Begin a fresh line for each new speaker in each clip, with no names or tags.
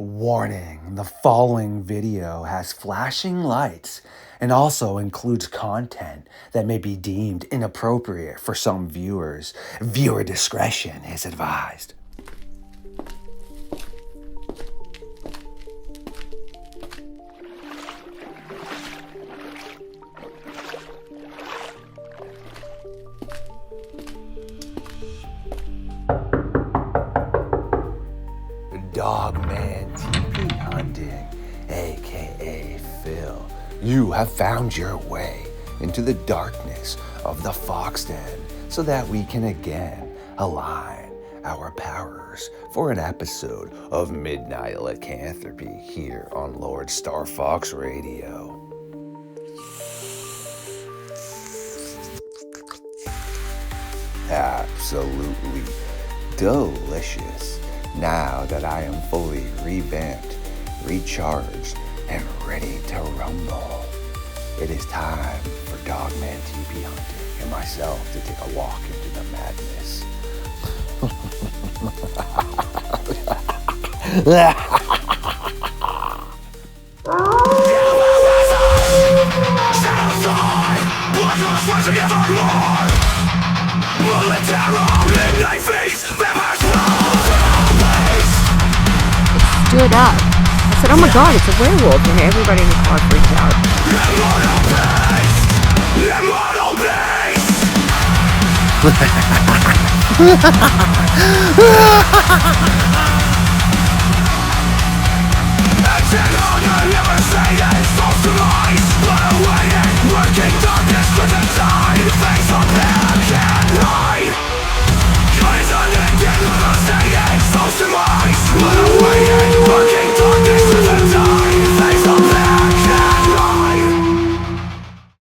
Warning, the following video has flashing lights and also includes content that may be deemed inappropriate for some viewers. Viewer discretion is advised. Dogman Teepee hunting, aka Phil. You have found your way into the darkness of the fox den so that we can again align our powers for an episode of Midnight Lycanthropy here on LordeStarfox Radio. Absolutely delicious. Now that I am fully revamped, recharged, and ready to rumble, it is time for Dogman Teepee hunting and myself to take a walk into the madness.
Stood up. I said, oh my god, it's a werewolf, and everybody in the car freaked out.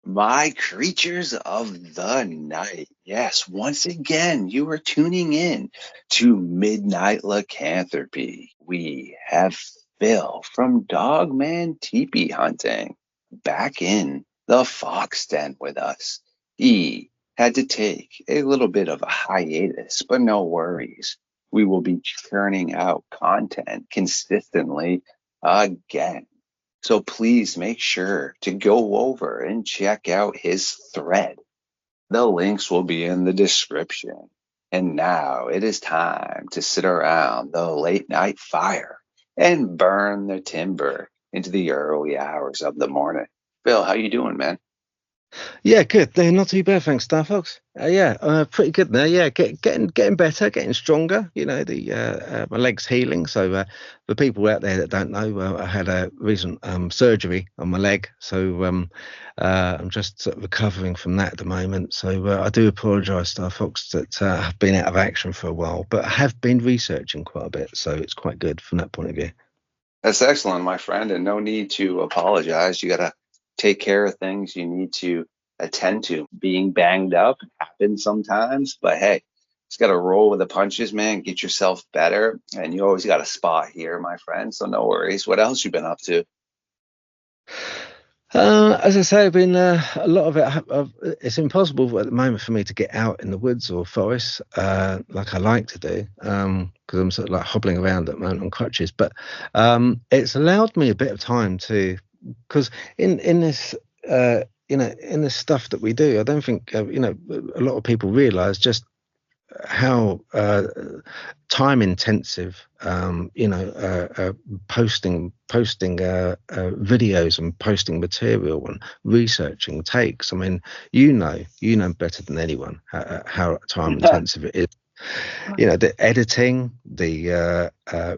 My creatures of the night. Yes, once again, you are tuning in to Midnight Lycanthropy. We have Phil from Dogman Teepee hunting back in the fox den with us. He had to take a little bit of a hiatus, but no worries. We will be churning out content consistently again. So please make sure to go over and check out his thread. The links will be in the description. And now it is time to sit around the late night fire and burn the timber into the early hours of the morning. Phil, how you doing, man?
Yeah, good. Not too bad, thanks, Starfox. Pretty good now. Yeah, getting better, getting stronger. You know, my leg's healing. So for people out there that don't know, I had a recent surgery on my leg, so I'm just sort of recovering from that at the moment. So I do apologise, Starfox, that I've been out of action for a while, but I have been researching quite a bit, so it's quite good from that point of view.
That's excellent, my friend, and no need to apologize. You got to take care of things you need to attend to. Being banged up happens sometimes, but hey, just got to roll with the punches, man. Get yourself better, and you always got a spot here, my friend, so no worries. What else you been up to?
As I say, I've been a lot of it. It's impossible at the moment for me to get out in the woods or forests like I like to do, because I'm sort of like hobbling around at the moment on crutches. But it's allowed me a bit of time to, because in this in the stuff that we do, I don't think a lot of people realise just how time intensive posting videos and posting material and researching takes. I mean, you know better than anyone how time intensive it is. You know, the editing, the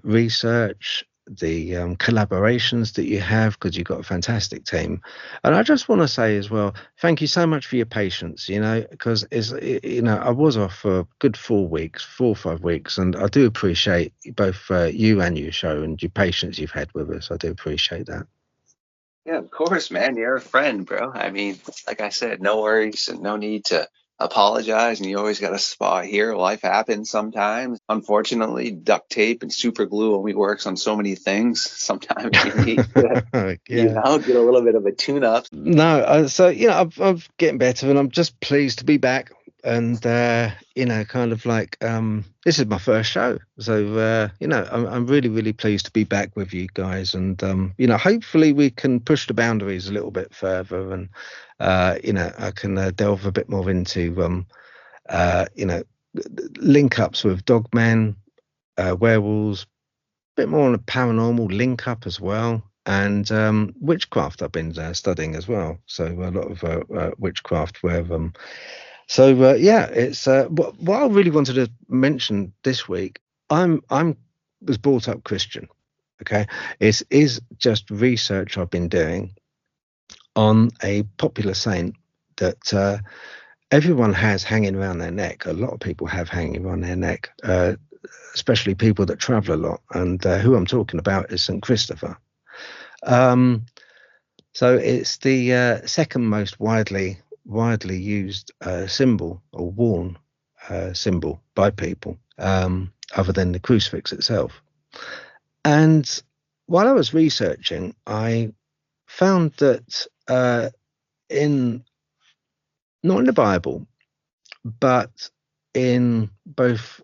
research, the collaborations that you have, because you've got a fantastic team. And I just want to say as well, thank you so much for your patience, because I was off for a good 4 or 5 weeks, and I do appreciate both you and your show and your patience you've had with us. I do appreciate that.
Yeah, of course, man. You're a friend, bro. I mean, like I said, no worries and no need to apologize, and you always got a spot here. Life happens sometimes. Unfortunately, duct tape and super glue only works on so many things. Sometimes you need to, get a little bit of a tune-up.
No, so I'm getting better, and I'm just pleased to be back. and kind of like this is my first show, so I'm really, really pleased to be back with you guys, and hopefully we can push the boundaries a little bit further, and I can delve a bit more into link ups with Dogman, werewolves, a bit more on a paranormal link up as well, and witchcraft I've been studying as well, so a lot of witchcraft where it's what I really wanted to mention this week. I'm was brought up Christian, okay. It is just research I've been doing on a popular saint that everyone has hanging around their neck. A lot of people have hanging around their neck, especially people that travel a lot. And who I'm talking about is St. Christopher. So it's the second most widely used symbol or worn symbol by people, other than the crucifix itself. And while I was researching, I found that not in the Bible, but in both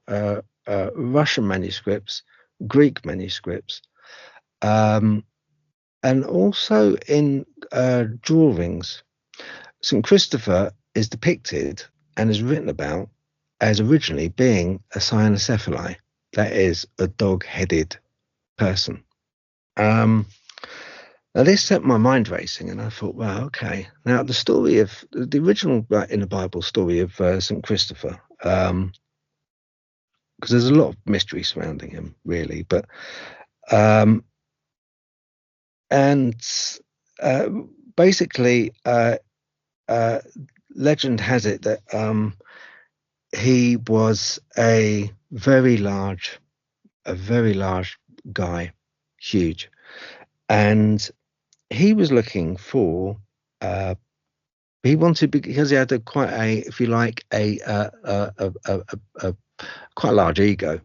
Russian manuscripts, Greek manuscripts, and also in drawings, St. Christopher is depicted and is written about as originally being a Cynocephali, that is, a dog-headed person. Now this set my mind racing, and I thought, wow, okay. Now the story of the original in the Bible story of St. Christopher, because there's a lot of mystery surrounding him, really, but basically, legend has it that he was a very large guy, huge, and he was looking for. He wanted, because he had quite a, if you like, a quite a large ego,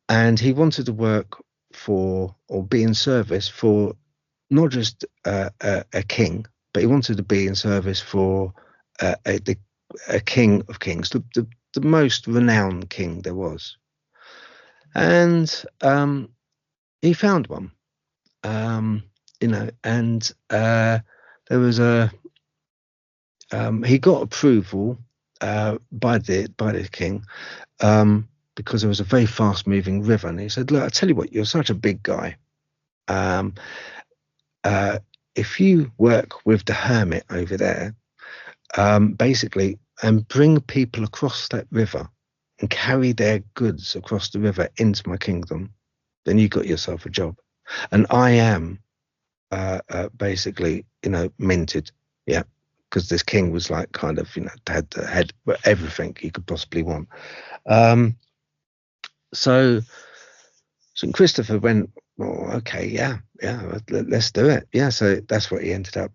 and he wanted to work for or be in service for not just a king, but he wanted to be in service for a king of kings, the most renowned king there was, and he found one, and there was a he got approval by the king, because there was a very fast moving river, and he said, look, I tell you what, you're such a big guy, if you work with the hermit over there, basically, and bring people across that river and carry their goods across the river into my kingdom, then you got yourself a job. And I am basically, minted, yeah, because this king was like kind of, had everything he could possibly want. So St. Christopher went, well, okay, yeah, let's do it. Yeah, so that's what he ended up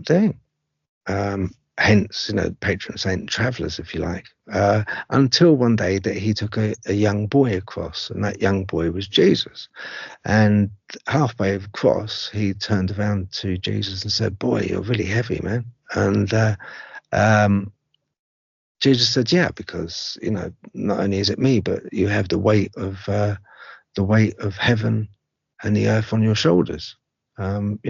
doing. Hence, patron saint travellers, if you like, until one day that he took a young boy across, and that young boy was Jesus. And halfway across, he turned around to Jesus and said, boy, you're really heavy, man. And Jesus said, yeah, because, not only is it me, but you have the weight of heaven and the earth on your shoulders, and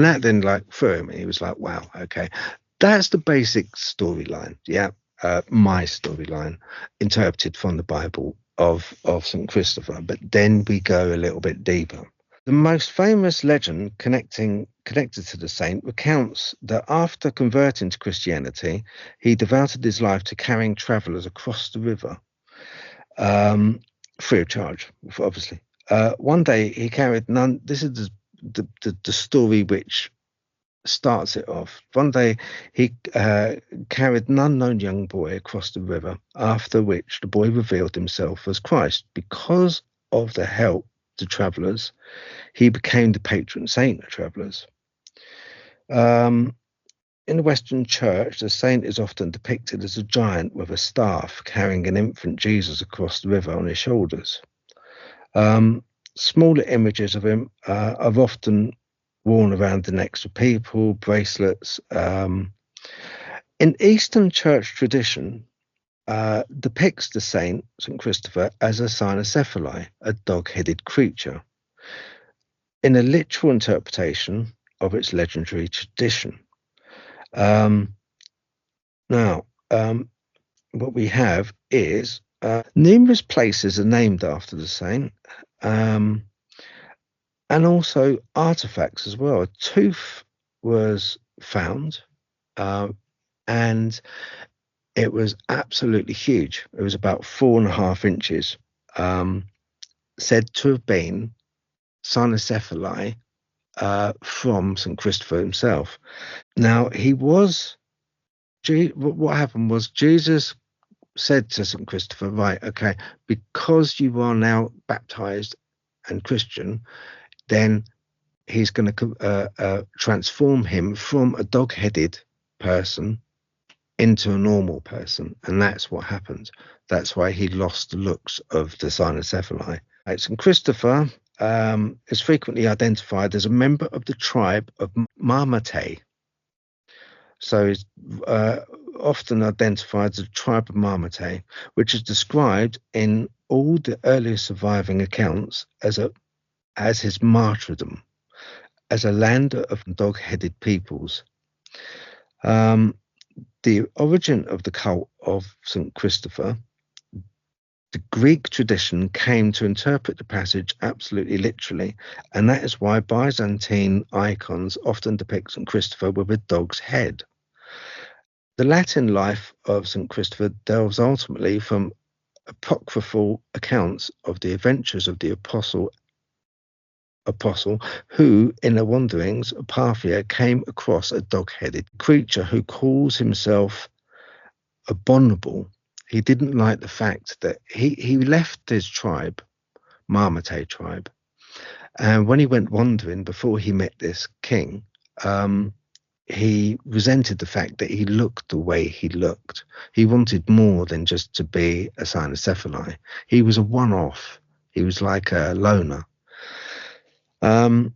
that then threw him, and he was like, wow, okay, that's the basic storyline. Yeah. My storyline interpreted from the Bible of St. Christopher. But then we go a little bit deeper. The most famous legend connected to the saint recounts that after converting to Christianity, he devoted his life to carrying travelers across the river, free of charge, obviously. One day he carried none. This is the story which starts it off. One day he carried an unknown young boy across the river, after which the boy revealed himself as Christ. Because of the help to travellers, he became the patron saint of travellers. In the Western Church, the saint is often depicted as a giant with a staff carrying an infant Jesus across the river on his shoulders. Smaller images of him are often worn around the necks of people, bracelets. In Eastern Church tradition, depicts the saint, St. Christopher, as a Cynocephali, a dog-headed creature, in a literal interpretation of its legendary tradition. Now, what we have is numerous places are named after the saint, and also artifacts as well. A tooth was found, and it was absolutely huge. It was about 4.5 inches, said to have been Cynocephali from St. Christopher himself. Now, what happened was Jesus said to St. Christopher, right, okay, because you are now baptized and Christian, then he's going to transform him from a dog-headed person into a normal person. And that's what happened. That's why he lost the looks of the Cynocephali. St. Christopher is frequently identified as a member of the tribe of Marmatae. So he's often identified as a tribe of Marmatae, which is described in all the earliest surviving accounts as his martyrdom, as a land of dog-headed peoples. The origin of the cult of St. Christopher, the Greek tradition came to interpret the passage absolutely literally, and that is why Byzantine icons often depict St. Christopher with a dog's head. The Latin life of St. Christopher delves ultimately from apocryphal accounts of the adventures of the apostle who, in their wanderings of Parthia, came across a dog-headed creature who calls himself abominable. He didn't like the fact that he left his tribe, Marmatae tribe, and when he went wandering before he met this king, he resented the fact that he looked the way he looked. He wanted more than just to be a Cynocephali. He was a one-off. He was like a loner. And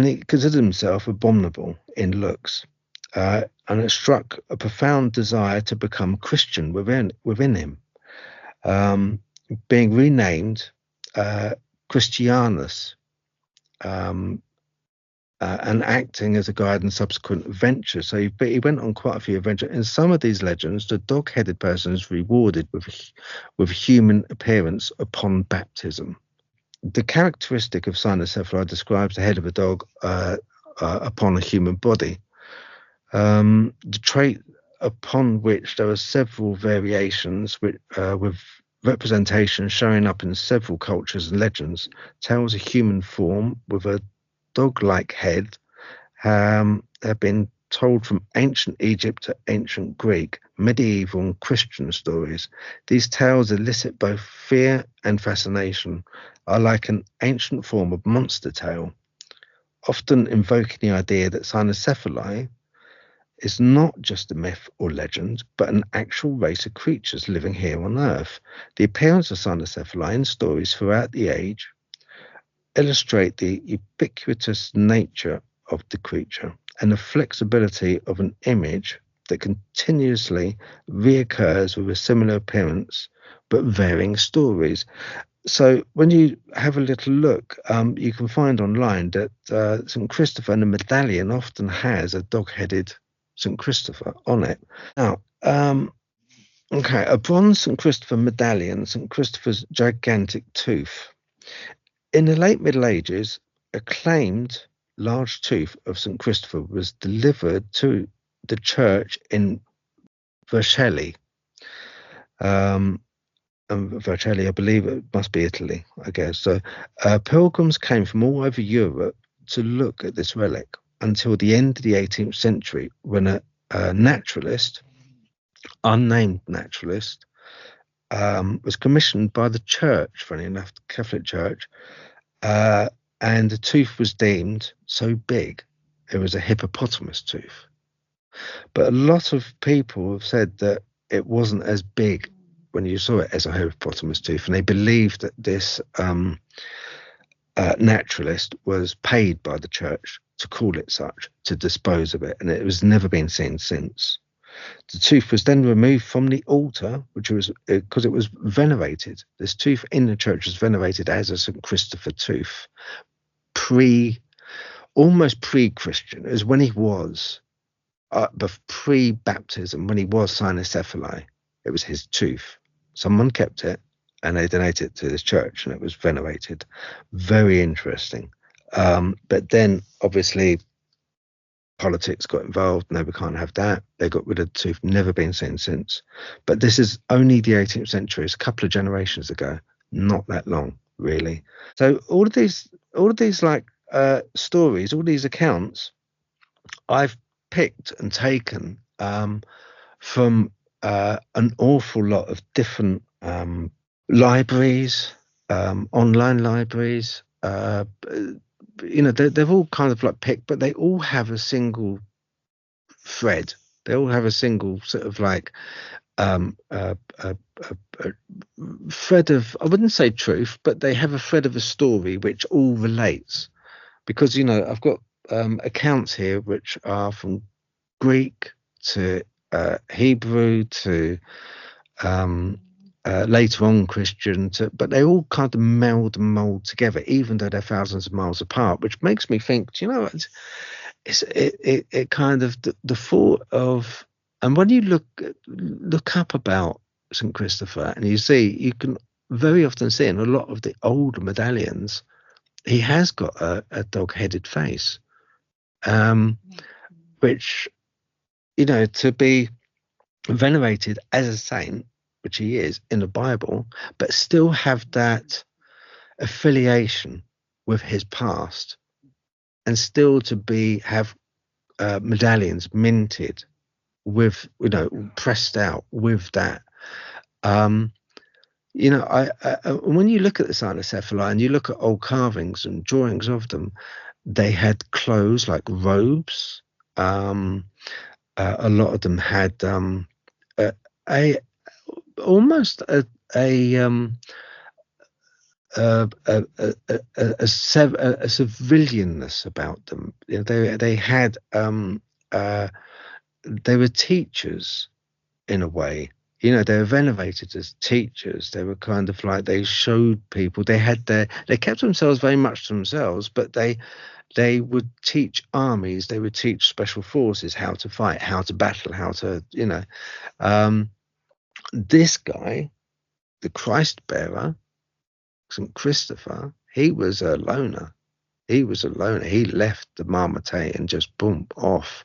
he considered himself abominable in looks. And it struck a profound desire to become Christian within him, being renamed Christianus, and acting as a guide in subsequent adventures. So he went on quite a few adventures. In some of these legends, the dog-headed person is rewarded with human appearance upon baptism. The characteristic of Cynocephali describes the head of a dog upon a human body. The trait upon which there are several variations with representation showing up in several cultures and legends tells a human form with a dog-like head have been told from ancient Egypt to ancient Greek, medieval and Christian stories. These tales elicit both fear and fascination, are like an ancient form of monster tale, often invoking the idea that Cynocephali is not just a myth or legend, but an actual race of creatures living here on Earth. The appearance of Cynocephali in stories throughout the age illustrate the ubiquitous nature of the creature and the flexibility of an image that continuously reoccurs with a similar appearance but varying stories. So when you have a little look, you can find online that St. Christopher and the medallion often has a dog-headed St. Christopher on it. Now, a bronze St. Christopher medallion, St. Christopher's gigantic tooth. In the late Middle Ages, a claimed large tooth of St. Christopher was delivered to the church in Vercelli. Vercelli, I believe it must be Italy, I guess. So pilgrims came from all over Europe to look at this relic until the end of the 18th century, when a naturalist, unnamed naturalist, was commissioned by the church, funny enough, the Catholic Church, and the tooth was deemed so big, it was a hippopotamus tooth. But a lot of people have said that it wasn't as big when you saw it as a hippopotamus tooth, and they believed that this naturalist was paid by the church to call it such, to dispose of it, and it was never been seen since. The tooth was then removed from the altar, which was because it was venerated. This tooth in the church was venerated as a St. Christopher tooth, almost pre-Christian, as when he was pre-baptism, when he was Cynocephali. It was his tooth. Someone kept it, and they donated it to this church, and it was venerated. Very interesting. But then, obviously, politics got involved. No, we can't have that. They got rid of the tooth. Never been seen since. But this is only the 18th century. It's a couple of generations ago. Not that long, really. So all of these like stories, all these accounts, I've picked and taken from an awful lot of different libraries, online libraries. They're all kind of like picked, but they all have a single thread. They all have a single sort of like a thread of, I wouldn't say truth, but they have a thread of a story which all relates. Because I've got accounts here which are from Greek to Hebrew to later on Christian, but they all kind of meld and mold together, even though they're thousands of miles apart, which makes me think, it kind of the thought of, and when you look up about St. Christopher, and you can very often see in a lot of the older medallions, he has got a dog-headed face, which, to be venerated as a saint, which he is in the Bible, but still have that affiliation with his past, and still to have medallions minted with, pressed out with that. When you look at the Cynocephali and you look at old carvings and drawings of them, they had clothes like robes. A lot of them had almost a civilianness about them. They had they were teachers in a way. They were venerated as teachers. They were kind of like, they showed people, they kept themselves very much to themselves, but they would teach armies, they would teach special forces how to fight, how to battle, how to, this guy, the Christ bearer, St. Christopher, he was a loner. He left the Marmotay and just boom off,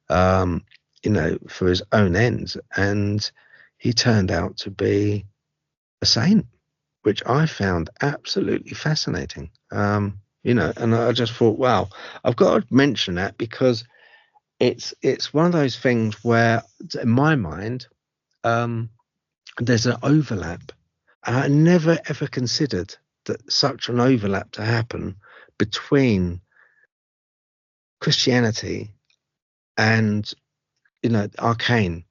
for his own ends. And he turned out to be a saint, which I found absolutely fascinating. And I just thought, wow, I've got to mention that because it's one of those things where, in my mind, there's an overlap. And I never ever considered that such an overlap to happen between Christianity and, arcane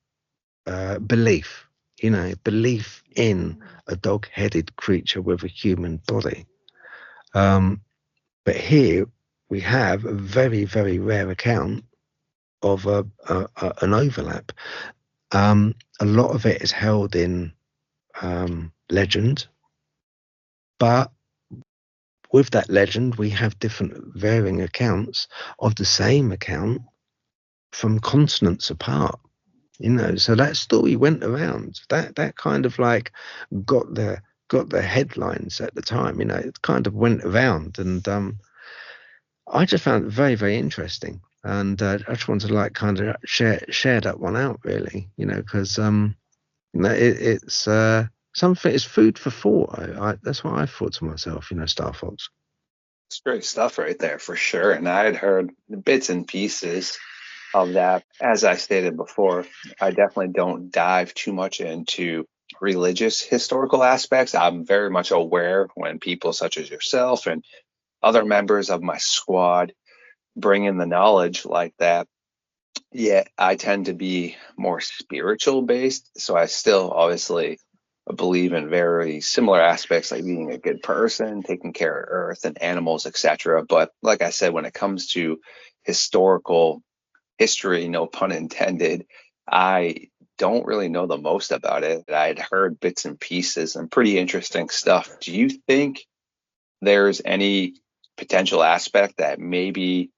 belief, belief in a dog-headed creature with a human body. But here we have a very, very rare account of an overlap. A lot of it is held in legend, but with that legend, we have different varying accounts of the same account from continents apart. So that story went around. That kind of like got the headlines at the time. It kind of went around, and I just found it very, very interesting. And I just wanted to like kind of share that one out, really. Because it's something. It's food for thought. That's what I thought to myself. StarFox.
It's great stuff right there for sure. And I had heard bits and pieces of that. As I stated before, I definitely don't dive too much into religious historical aspects. I'm very much aware when people such as yourself and other members of my squad bring in the knowledge like that. Yet I tend to be more spiritual based. So I still obviously believe in very similar aspects, like being a good person, taking care of earth and animals, etc. But like I said, when it comes to historical history, no pun intended, I don't really know the most about it. I'd heard bits and pieces and pretty interesting stuff. Do you think there's any potential aspect that maybe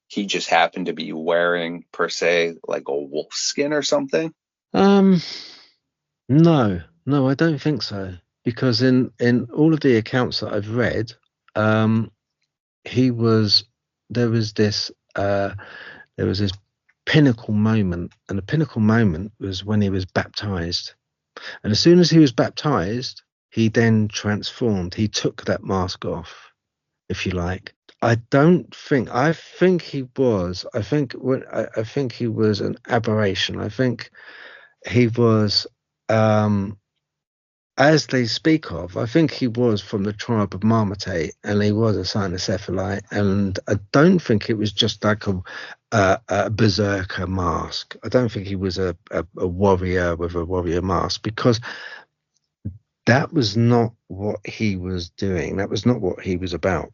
he just happened to be wearing, per se, like a wolf skin or something?
Um, no, I don't think so. Because in all of the accounts that I've read, um, he was there was this there was this pinnacle moment, and the pinnacle moment was when he was baptized. And as soon as he was baptized, he then transformed. He took that mask off, if you like. I think he was. I think he was an aberration. I think he was, um, as they speak of. I think he was from the tribe of Marmotate, and he was a Cynocephali. And I don't think it was just like a berserker mask. I don't think he was a warrior with a warrior mask, because that was not what he was doing. That was not what he was about.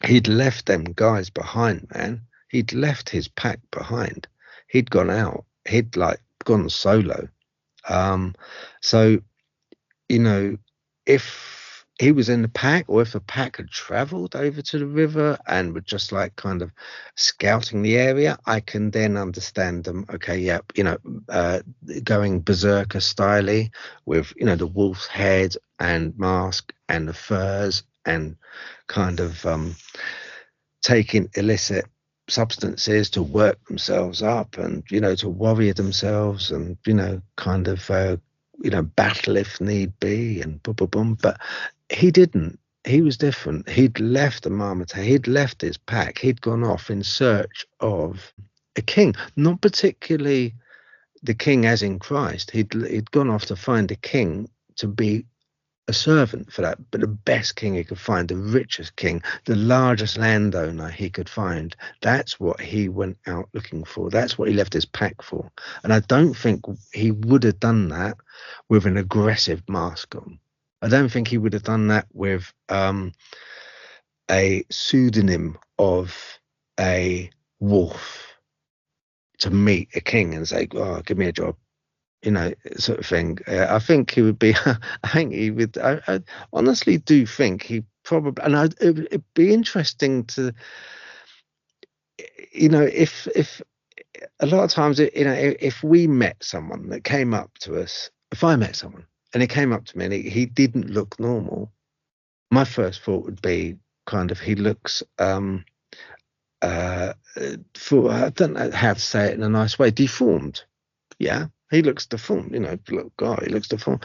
He'd left them guys behind, man. He'd left his pack behind. He'd gone out. He'd like gone solo. Um, so, you know, if he was in the pack, or if the pack had traveled over to the river and were just like kind of scouting the area, I can then understand them. Okay, yeah, going berserker styly with, the wolf's head and mask and the furs, and kind of taking illicit substances to work themselves up, and to warrior themselves, and kind of battle if need be, and boom boom boom. But he didn't. He was different. He'd left the Marmota. He'd left his pack. He'd gone off in search of a king, not particularly the king as in Christ. He'd gone off to find a king, to be a servant for that, but the best king he could find, the richest king, the largest landowner he could find. That's what he went out looking for. That's what he left his pack for. And I don't think he would have done that with an aggressive mask on. I don't think he would have done that with a pseudonym of a wolf to meet a king and say, "Oh, give me a job," sort of thing. I think he would be. I think he would. I honestly do think he probably. And it'd be interesting to, if a lot of times, if we met someone that came up to us, if I met someone and he came up to me and he didn't look normal, my first thought would be kind of, he looks for, I don't know how to say it in a nice way, deformed. Yeah, he looks deformed. Look, God, he looks deformed.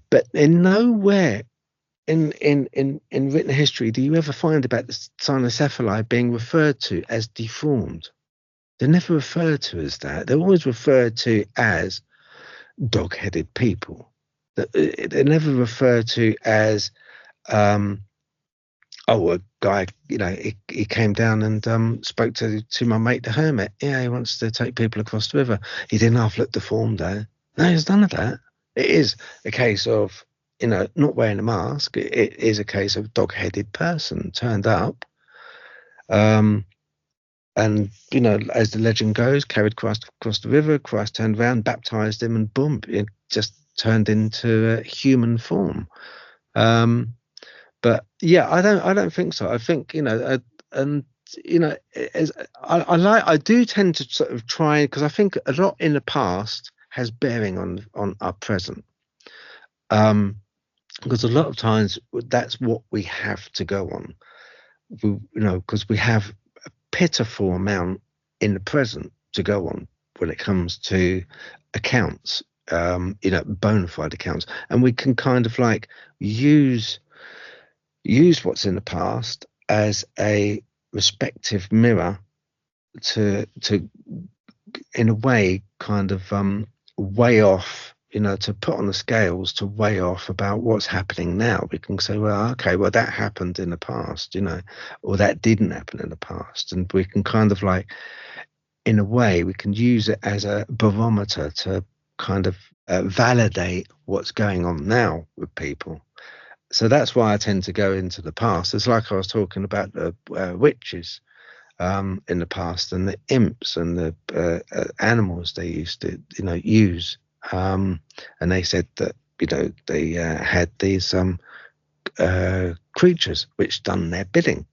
But in nowhere in written history do you ever find about the Cynocephali being referred to as deformed. They're never referred to as that. They're always referred to as dog-headed people. They're never referred to as a guy, he came down and spoke to my mate the hermit. Yeah, he wants to take people across the river. He didn't half look deformed though. No, there's none of that. It is a case of, not wearing a mask. It is a case of dog-headed person turned up. And, as the legend goes, carried Christ across the river. Christ turned around, baptized him, and boom, it just turned into a human form. But yeah, I don't think so. I think, I do tend to sort of try, because I think a lot in the past has bearing on our present. Because a lot of times that's what we have to go on. Because we have a pitiful amount in the present to go on when it comes to accounts, bona fide accounts, and we can kind of like use what's in the past as a respective mirror to in a way kind of weigh off, to put on the scales, to weigh off about what's happening now. We can say, well, okay, well, that happened in the past, or that didn't happen in the past, and we can kind of like, in a way, we can use it as a barometer to kind of validate what's going on now with people. So that's why I tend to go into the past. It's like I was talking about the witches. in the past than the imps and the animals they used to, use. And they said that, they had these creatures which done their bidding.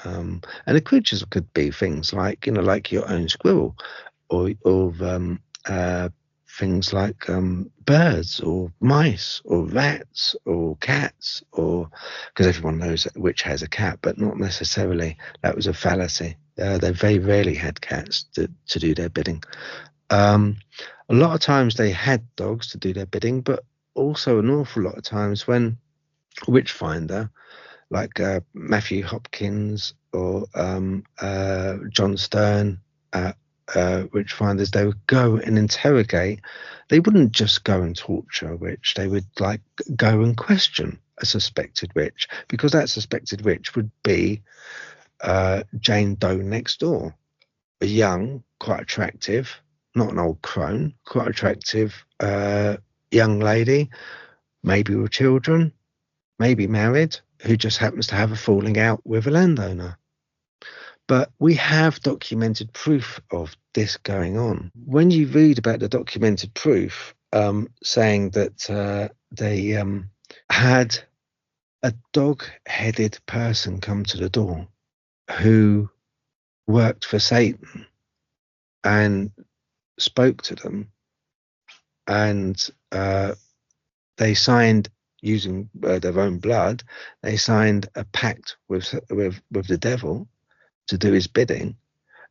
And the creatures could be things like, like your own squirrel, or things like birds or mice or rats or cats, or because everyone knows that a witch has a cat, but not necessarily. That was a fallacy. They very rarely had cats to do their bidding. A lot of times they had dogs to do their bidding, but also an awful lot of times when a witchfinder, like Matthew Hopkins or John Stern, witchfinders, they would go and interrogate. They wouldn't just go and torture a witch. They would go and question a suspected witch, because that suspected witch would be Jane Doe next door, a young, quite attractive, not an old crone, quite attractive young lady, maybe with children, maybe married, who just happens to have a falling out with a landowner. But we have documented proof of this going on. When you read about the documented proof, saying that they had a dog-headed person come to the door who worked for Satan and spoke to them, and they signed, using their own blood, they signed a pact with the devil to do his bidding.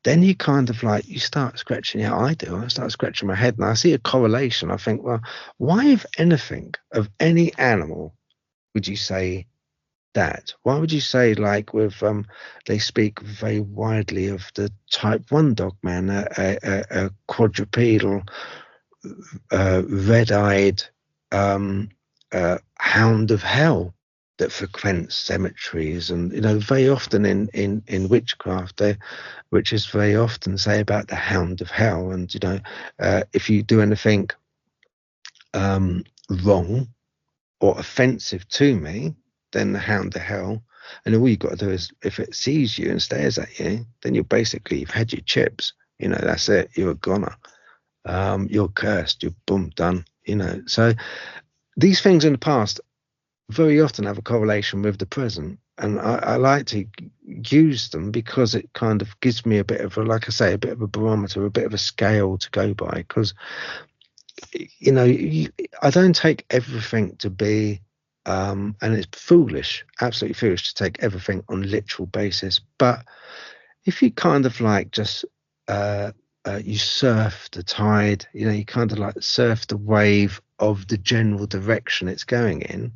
Then you kind of you start scratching your I start scratching my head, and I see a correlation. I think, well, why, if anything, of any animal would you say that? Why would you say, with they speak very widely of the type 1 Dogman, a quadrupedal, red-eyed hound of hell that frequents cemeteries, and very often in witchcraft, which is very often say about the hound of hell, and if you do anything wrong or offensive to me, then the hound of hell, and all you've got to do is, if it sees you and stares at you, then you've had your chips. That's it. You're a goner. You're cursed. You're boom, done. So these things in the past very often have a correlation with the present, and I like to use them because it kind of gives me a bit of a bit of a barometer, a bit of a scale to go by, because I don't take everything to be and it's foolish, absolutely foolish, to take everything on literal basis. But if you kind of just you surf the tide, you kind of surf the wave of the general direction it's going in,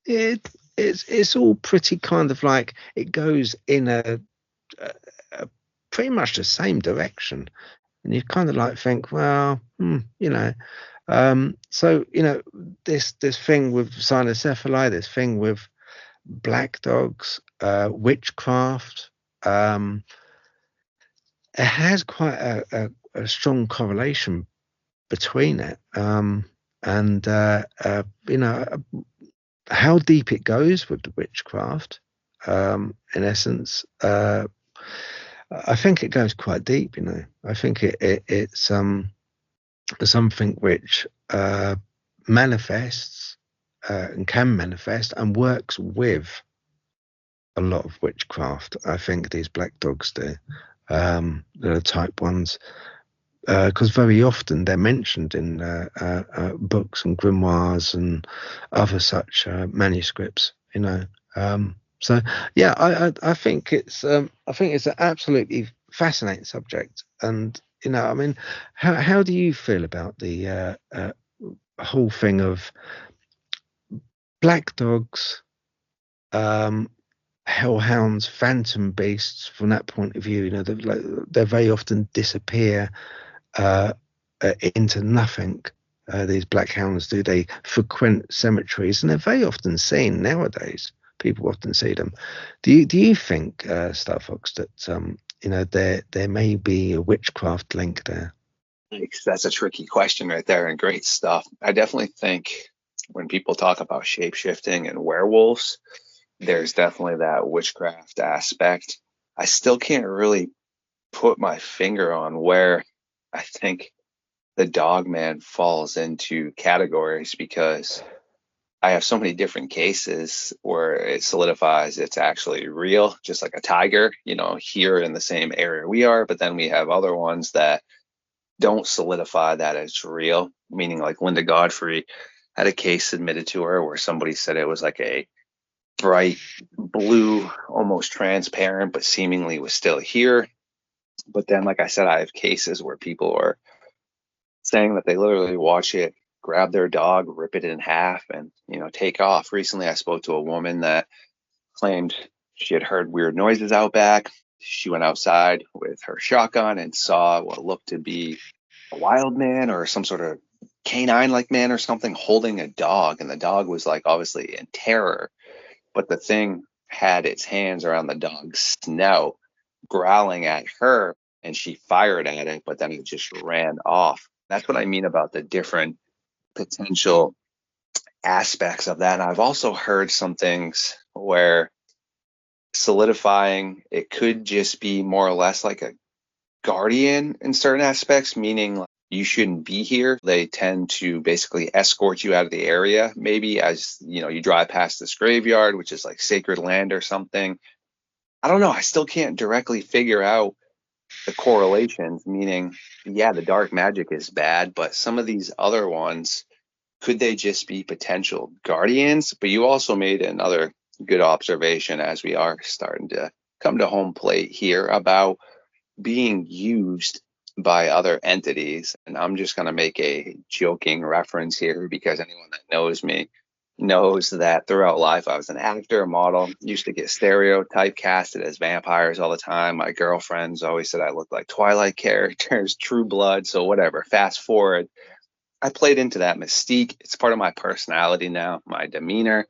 it's all pretty kind of it goes in a pretty much the same direction, and you kind of think, well, so this thing with Cynocephali, this thing with black dogs, witchcraft, it has quite a strong correlation between it, and how deep it goes with the witchcraft, in essence, I think it goes quite deep. I think it's something which manifests and can manifest and works with a lot of witchcraft. I think these black dogs do, the type 1s, because very often they're mentioned in books and grimoires and other such manuscripts. So yeah, I think it's an absolutely fascinating subject, and I mean, how do you feel about the whole thing of black dogs, hellhounds, phantom beasts? From that point of view, they very often disappear into nothing. These black hounds do. They frequent cemeteries, and they're very often seen nowadays. People often see them. Do you think, Starfox, that there may be a witchcraft link there?
That's a tricky question right there, and great stuff. I definitely think when people talk about shapeshifting and werewolves, there's definitely that witchcraft aspect. I still can't really put my finger on where I think the Dogman falls into categories, because I have so many different cases where it solidifies it's actually real, just like a tiger, here in the same area we are. But then we have other ones that don't solidify that it's real, meaning like Linda Godfrey had a case submitted to her where somebody said it was like a bright blue, almost transparent, but seemingly was still here. But then, like I said, I have cases where people are saying that they literally watch it, grab their dog, rip it in half, and take off. Recently, I spoke to a woman that claimed she had heard weird noises out back. She went outside with her shotgun and saw what looked to be a wild man or some sort of canine-like man or something holding a dog, and the dog was like obviously in terror, but the thing had its hands around the dog's snout, growling at her, and she fired at it, but then it just ran off. That's what I mean about the different potential aspects of that. And I've also heard some things where solidifying it could just be more or less like a guardian in certain aspects, meaning like you shouldn't be here. They tend to basically escort you out of the area, maybe as you drive past this graveyard, which is like sacred land or something. I don't know. I still can't directly figure out the correlations, meaning, yeah, the dark magic is bad, but some of these other ones, could they just be potential guardians? But you also made another good observation, as we are starting to come to home plate here, about being used by other entities. And I'm just going to make a joking reference here, because anyone that knows me knows that throughout life I was an actor, a model, used to get stereotype casted as vampires all the time. My girlfriends always said I looked like Twilight characters, True Blood, so whatever. Fast forward, I played into that mystique. It's part of my personality now, my demeanor.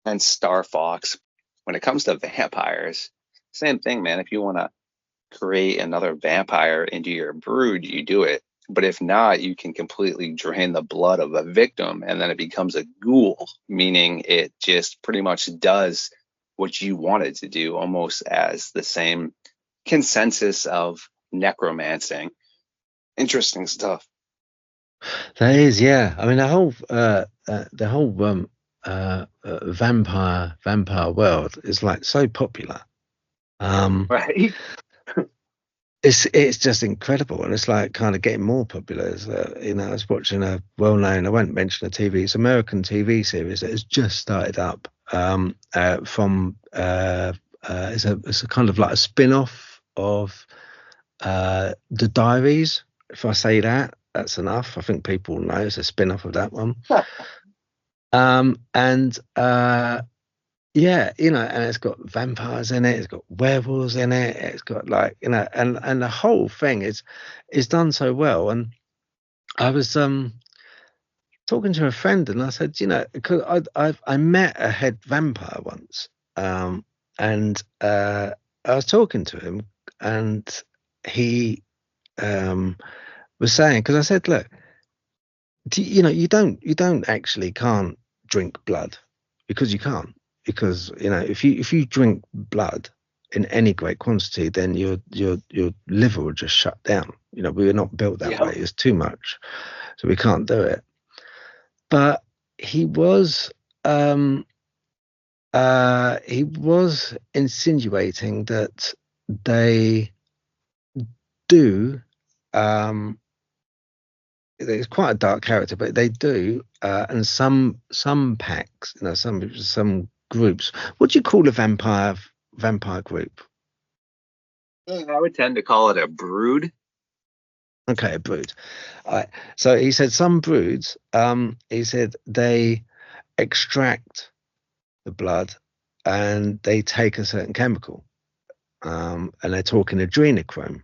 And Starfox, when it comes to vampires, same thing, man. If you want to create another vampire into your brood, you do it. But if not, you can completely drain the blood of a victim, and then it becomes a ghoul, meaning it just pretty much does what you want it to do, almost as the same consensus of necromancing. Interesting stuff.
That is, yeah. I mean, the whole vampire world is like so popular.
Right?
It's just incredible, and it's like kind of getting more popular. I was watching a well-known, I won't mention a TV, it's American TV series that has just started up from it's a kind of like a spin-off of the Diaries. If I say that, that's enough. I think people know it's a spin-off of that one. Yeah, and it's got vampires in it, it's got werewolves in it, it's got like, and the whole thing is done so well. And I was talking to a friend, and I said, because I met a head vampire once, and I was talking to him, and he was saying, because I said, look, you don't actually can't drink blood, because you can't. Because if you drink blood in any great quantity, then your liver will just shut down. We're not built that way. It's too much, so we can't do it. But he was insinuating that they do. It's quite a dark character, but they do, and some packs, some groups. What do you call a vampire group?
I would tend to call it a brood.
Okay, a brood. All right. So he said some broods, he said they extract the blood and they take a certain chemical, and they're talking adrenochrome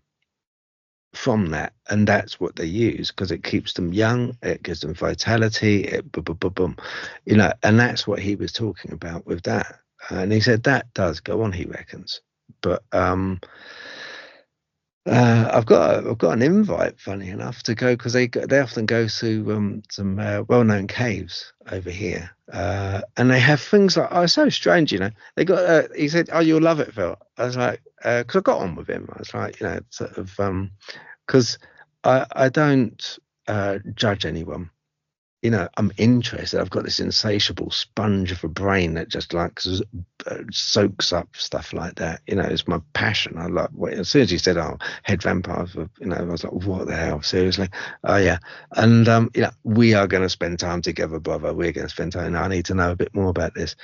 from that, and that's what they use because it keeps them young, it gives them vitality, and that's what he was talking about with that. And he said that does go on, he reckons, but I've got an invite, funny enough, to go because they often go to some well-known caves over here, and they have things like, oh, it's so strange, you know. They got he said, oh, you'll love it, Phil. I was like, because I got on with him. I was like, you know, sort of because I don't judge anyone. You know, I'm interested. I've got this insatiable sponge of a brain that just like soaks up stuff like that. You know, it's my passion. I like. As soon as he said, "Oh, head vampires," you know, I was like, "What the hell? Seriously?" Oh yeah. And you know, we are going to spend time together, brother. We're going to spend time. I need to know a bit more about this.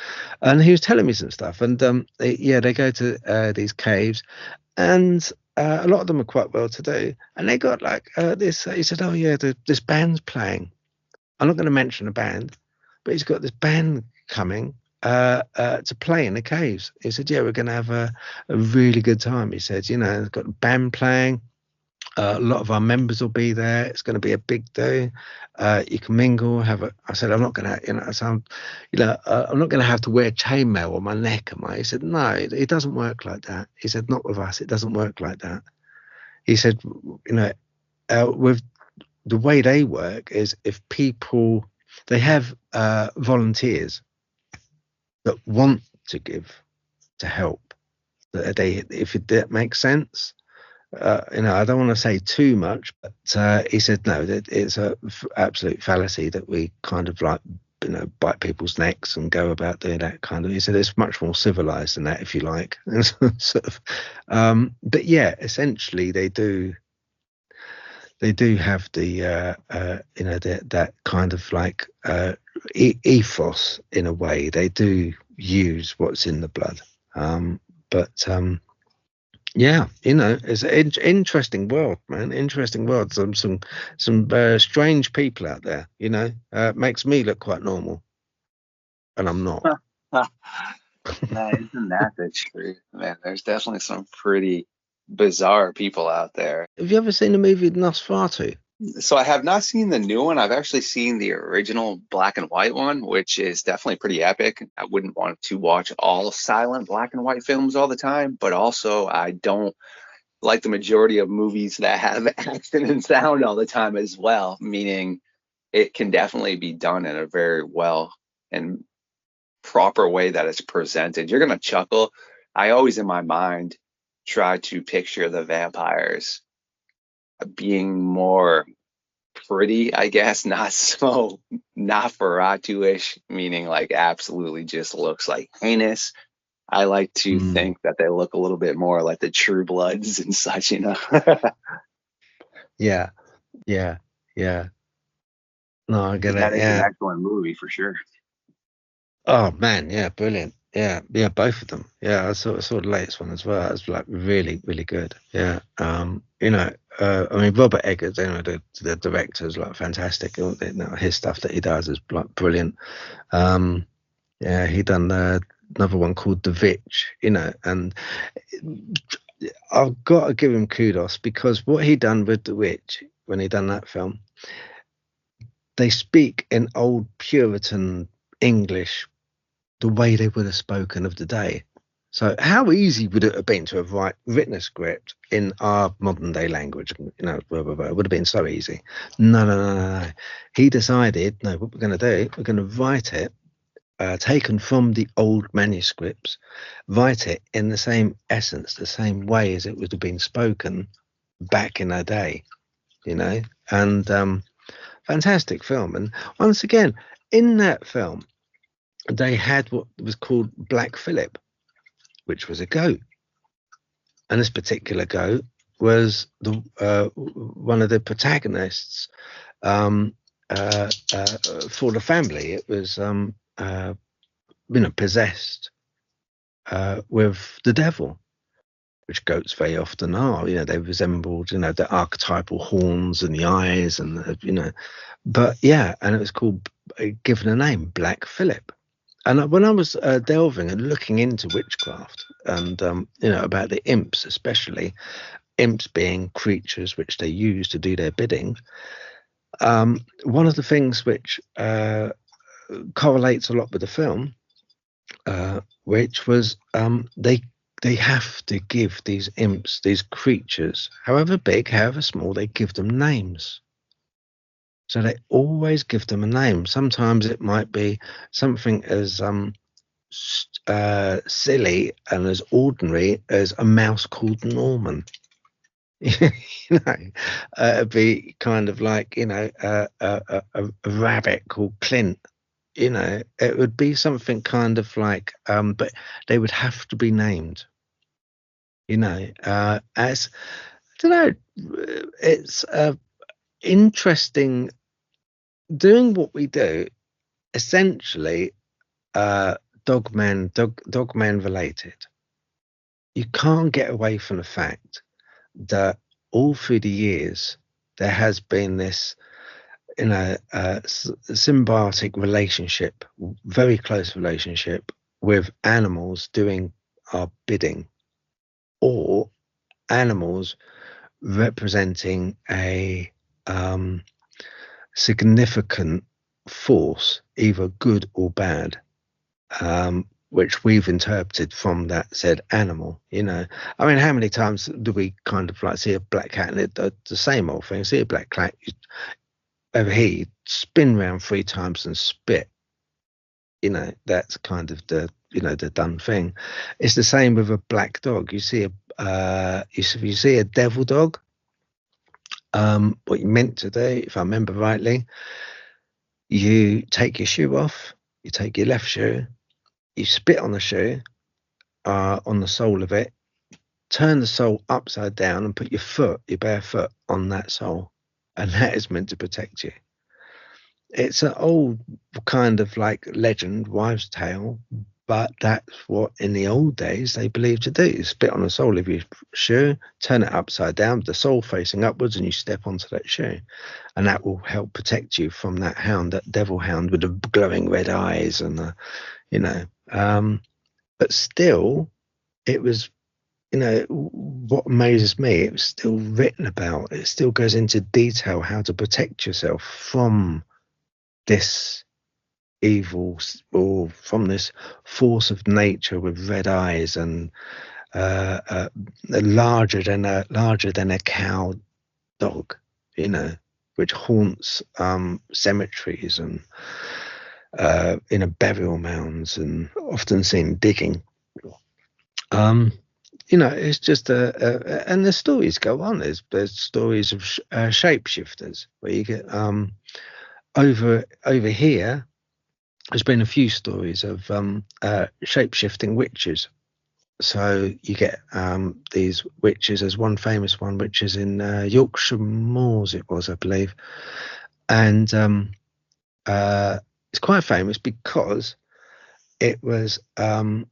And he was telling me some stuff. And they go to these caves, and a lot of them are quite well to do. And they got like this. He said, "Oh yeah, this band's playing." I'm not going to mention a band, but he's got this band coming to play in the caves. He said, "Yeah, we're going to have a really good time." He said, "You know, they've got a band playing. A lot of our members will be there. It's going to be a big day. You can mingle, have a." I said, "I'm not going to, you know, I'm not going to have to wear chainmail on my neck." He said, "No, it doesn't work like that." He said, "Not with us. It doesn't work like that." He said, "You know, with the way they work is if people they have volunteers that want to give to help that they if that makes sense. You know, I don't want to say too much, but he said no, that it's a absolute fallacy that we kind of like, you know, bite people's necks and go about doing that kind of. He said it's much more civilized than that, if you like. Sort of, but yeah, essentially they do have the you know, that kind of like ethos in a way. They do use what's in the blood, but yeah, you know, it's an interesting world, man. Interesting world. Some strange people out there. You know, makes me look quite normal, and I'm not.
Man, isn't that the truth, man? There's definitely some pretty bizarre people out there.
Have you ever seen the movie Nosferatu?
So I have not seen the new one. I've actually seen the original black and white one, which is definitely pretty epic. I wouldn't want to watch all silent black and white films all the time, but also I don't like the majority of movies that have action and sound all the time as well, meaning it can definitely be done in a very well and proper way that it's presented. You're going to chuckle. I always, in my mind, try to picture the vampires being more pretty, I guess, not so Nosferatu-ish, meaning like absolutely just looks like heinous. I like to think that they look a little bit more like the True Bloods and such, you know.
Yeah, yeah, yeah. No, I get
That
it.
is an
Yeah.
excellent movie for sure.
Oh man, yeah, brilliant. Yeah, yeah, both of them. Yeah, I saw the latest one as well. It's like really, really good. Yeah. You know, I mean, Robert Eggers, you know, the director is like fantastic. You know, his stuff that he does is like brilliant. Yeah, he done another one called The Witch, you know, and I've got to give him kudos because what he done with The Witch when he done that film, they speak in old Puritan English the way they would have spoken of the day. So how easy would it have been to have written a script in our modern day language? You know, blah, blah, blah. It would have been so easy. No. He decided, no, what we're going to do, we're going to write it, taken from the old manuscripts, write it in the same essence, the same way as it would have been spoken back in the day, you know, and fantastic film. And once again, in that film, they had what was called Black Phillip, which was a goat. And this particular goat was the one of the protagonists for the family. It was you know, possessed with the devil, which goats very often are. You know, they resembled, you know, the archetypal horns and the eyes and the, you know, but yeah, and it was called, given a name, Black Phillip. And when I was delving and looking into witchcraft and, you know, about the imps, especially imps being creatures which they use to do their bidding, one of the things which correlates a lot with the film, which was they they have to give these imps, these creatures, however big, however small, they give them names. So they always give them a name. Sometimes it might be something as silly and as ordinary as a mouse called Norman. You know, it'd be kind of like, you know, a rabbit called Clint. You know, it would be something kind of like, but they would have to be named. You know, as I don't know, it's interesting doing what we do. Essentially, dogman related. You can't get away from the fact that all through the years there has been this, you know, symbiotic relationship, very close relationship with animals doing our bidding, or animals representing a significant force, either good or bad, which we've interpreted from that said animal. You know, I mean, how many times do we kind of like see a black cat and the same old thing? See a black cat over here, you spin round 3 times and spit. You know, that's kind of the, you know, the done thing. It's the same with a black dog. You see you see a devil dog. What you meant to do, if I remember rightly, you take your shoe off, you take your left shoe, you spit on the shoe, on the sole of it, turn the sole upside down and put your bare foot on that sole, and that is meant to protect you. It's an old kind of like legend, wives' tale, but that's what in the old days they believed to do. You spit on the sole of your shoe, turn it upside down, the sole facing upwards, and you step onto that shoe, and that will help protect you from that hound, that devil hound with the glowing red eyes, and you know. But still, it was, you know, what amazes me, it was still written about. It still goes into detail how to protect yourself from this evil, or from this force of nature with red eyes and larger than a cow dog, you know, which haunts cemeteries and burial mounds, and often seen digging. You know, it's just and the stories go on. There's stories of shapeshifters where you get over here. There's been a few stories of shape-shifting witches. So you get these witches. There's one famous one, which is in Yorkshire Moors, it was, I believe, and it's quite famous because it was a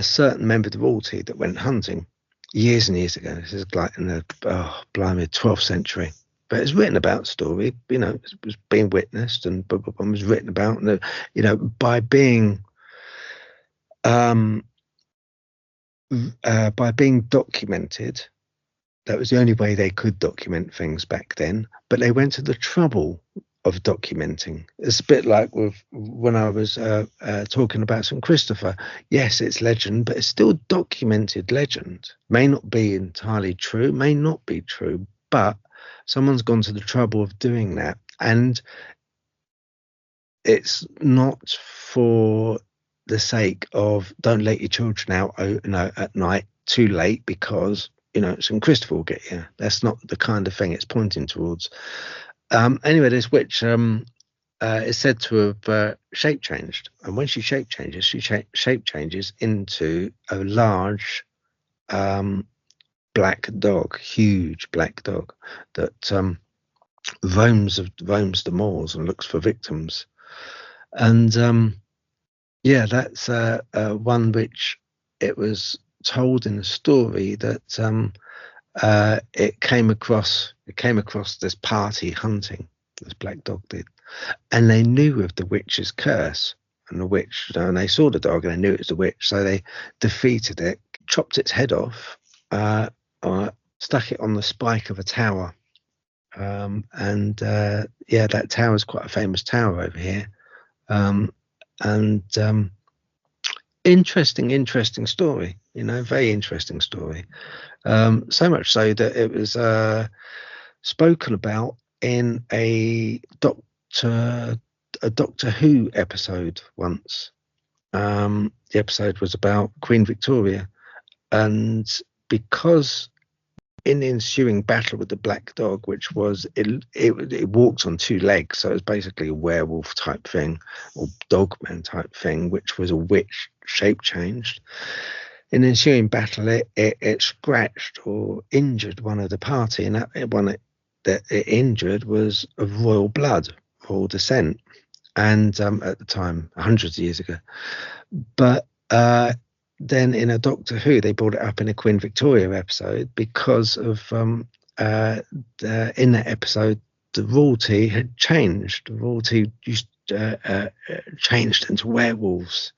certain member of the royalty that went hunting years and years ago. This is like in the 12th century. But it's written about story, you know, it was being witnessed and was written about, and you know, by being documented. That was the only way they could document things back then. But they went to the trouble of documenting. It's a bit like with when I was talking about St. Christopher. Yes, it's legend, but it's still documented legend. May not be entirely true, may not be true, but someone's gone to the trouble of doing that. And it's not for the sake of don't let your children out, you know, at night too late because, you know, St. Christopher will get you. That's not the kind of thing it's pointing towards. Anyway, this witch is said to have shape changed, and when she shape changes, shape changes into a large black dog, huge black dog that roams the moors and looks for victims. And yeah, that's one which it was told in a story that it came across this party hunting, this black dog did, and they knew of the witch's curse, and the witch, you know, and they saw the dog and they knew it was the witch, so they defeated it, chopped its head off, stuck it on the spike of a tower, and yeah, that tower is quite a famous tower over here, and interesting story. Very interesting story. So much so that it was spoken about in a Doctor Who episode once. The episode was about Queen Victoria, and because in the ensuing battle with the black dog, which was it walked on two legs, so it was basically a werewolf type thing or dogman type thing, which was a witch shape changed. In the ensuing battle, it scratched or injured one of the party, and that one that it injured was of royal blood, royal descent, and at the time, hundreds of years ago. But then in a Doctor Who, they brought it up in a Queen Victoria episode because of in that episode, the royalty had changed. The royalty changed into werewolves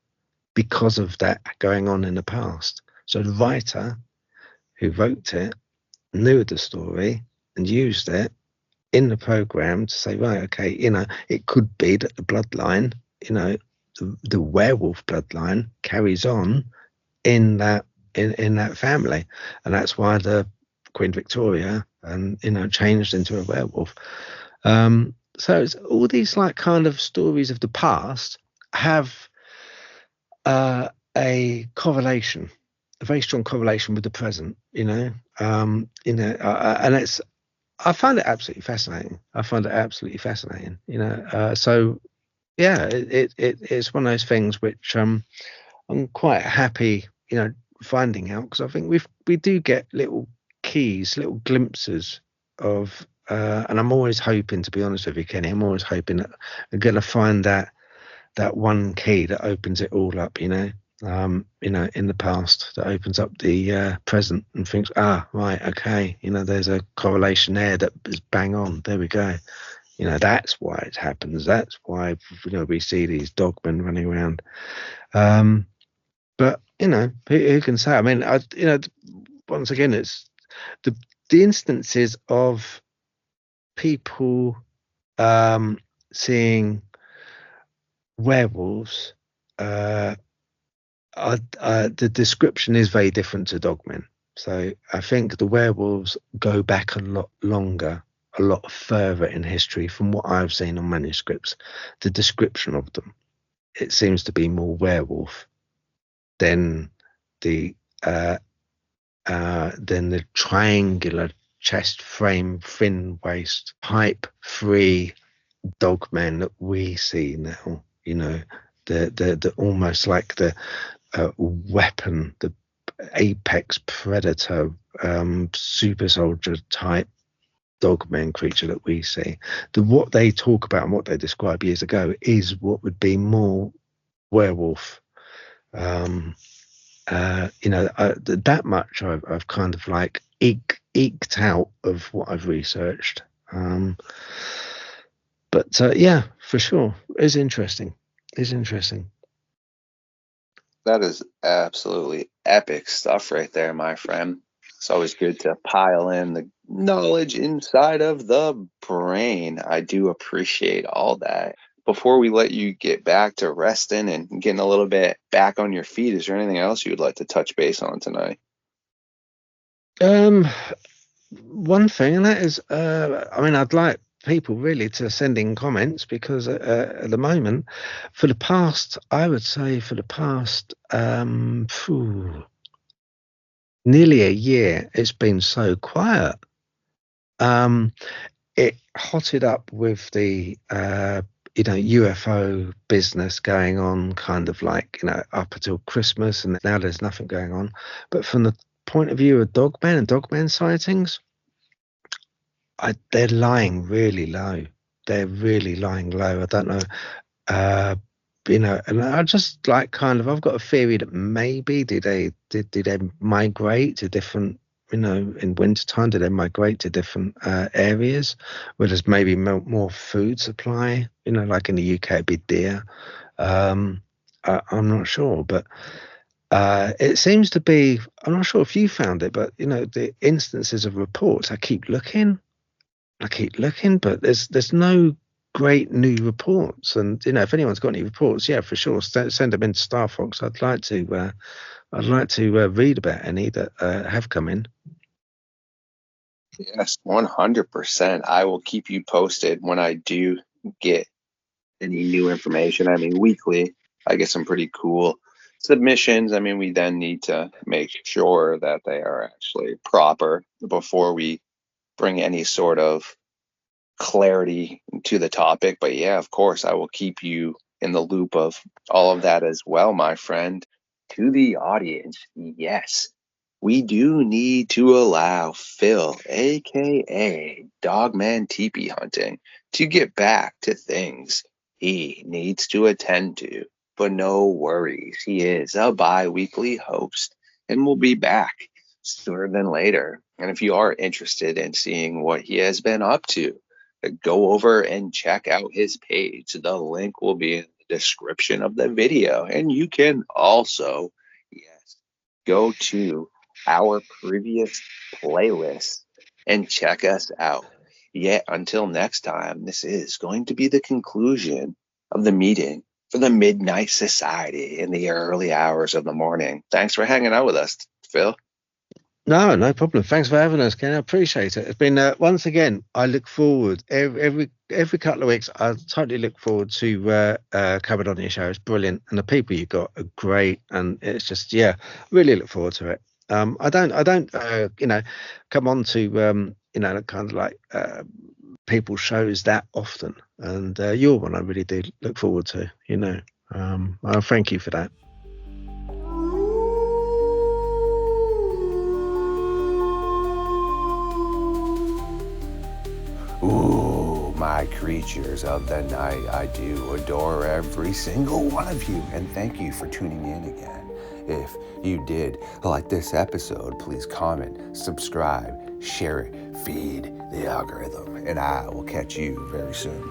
because of that going on in the past. So the writer who wrote it knew the story and used it in the program to say, right, okay, it could be that the bloodline, the werewolf bloodline carries on in that family, and that's why the Queen Victoria changed into a werewolf. So it's all these like kind of stories of the past have a correlation, a very strong correlation with the present, and it's, I find it absolutely fascinating. So yeah, it's one of those things which I'm quite happy, finding out, because I think we do get little keys, little glimpses of, and I'm always hoping, to be honest with you, Kenny, I'm always hoping that I'm going to find that one key that opens it all up, in the past, that opens up the present and thinks, right, okay, there's a correlation there that is bang on. There we go. That's why it happens. That's why we see these dogmen running around. But who can say? I mean, once again, it's the instances of people seeing werewolves. The description is very different to dogmen. So I think the werewolves go back a lot longer, a lot further in history from what I've seen on manuscripts. The description of them, it seems to be more werewolf than the triangular chest frame, thin waist, pipe free dogmen that we see now. The almost like the weapon, the apex predator, super soldier type dogman creature that we see. What they talk about and what they described years ago is what would be more werewolf. That much I've kind of like eked out of what I've researched. But yeah, for sure, it's interesting.
That is absolutely epic stuff right there, my friend. It's always good to pile in the knowledge inside of the brain. I do appreciate all that. Before we let you get back to resting and getting a little bit back on your feet, is there anything else you would like to touch base on tonight?
One thing, and that is, I'd like people really to send in comments, because at the moment, I would say for the past nearly a year, it's been so quiet. It hotted up with the UFO business going on, kind of like up until Christmas, and now there's nothing going on. But from the point of view of dogmen and dogman sightings, they're lying really low. They're really lying low. I don't know, and I just like I've got a theory that maybe did they migrate to different, in wintertime, did they migrate to different areas where there's maybe more food supply, like in the UK it'd be deer. I'm not sure, but it seems to be, I'm not sure if you found it, but the instances of reports, I keep looking, but there's no great new reports. And if anyone's got any reports, yeah, for sure, send them in to Starfox. I'd like to read about any that have come in.
Yes, 100%. I will keep you posted when I do get any new information. I mean, weekly, I get some pretty cool submissions. I mean, we then need to make sure that they are actually proper before we bring any sort of clarity to the topic. But yeah, of course, I will keep you in the loop of all of that as well, my friend. To the audience, yes, we do need to allow Phil, aka Dogman Teepee Hunting, to get back to things he needs to attend to. But no worries, he is a bi-weekly host and will be back sooner than later. And if you are interested in seeing what he has been up to, go over and check out his page. The link will be in the description of the video. And you can also, yes, go to our previous playlist and check us out. Yet until next time, this is going to be the conclusion of the meeting for the Midnight Society in the early hours of the morning. Thanks for hanging out with us, Phil.
No problem. Thanks for having us, Ken. I appreciate it. It's been once again. I look forward every couple of weeks. I totally look forward to coming on your show. It's brilliant, and the people you got are great, and it's just really look forward to it. I don't come on to kind of like people's shows that often, and you're one I really do look forward to. I thank you for that.
Ooh, my creatures of the night, I do adore every single one of you, and thank you for tuning in again. If you did like this episode, please comment, subscribe, share it, feed the algorithm, and I will catch you very soon.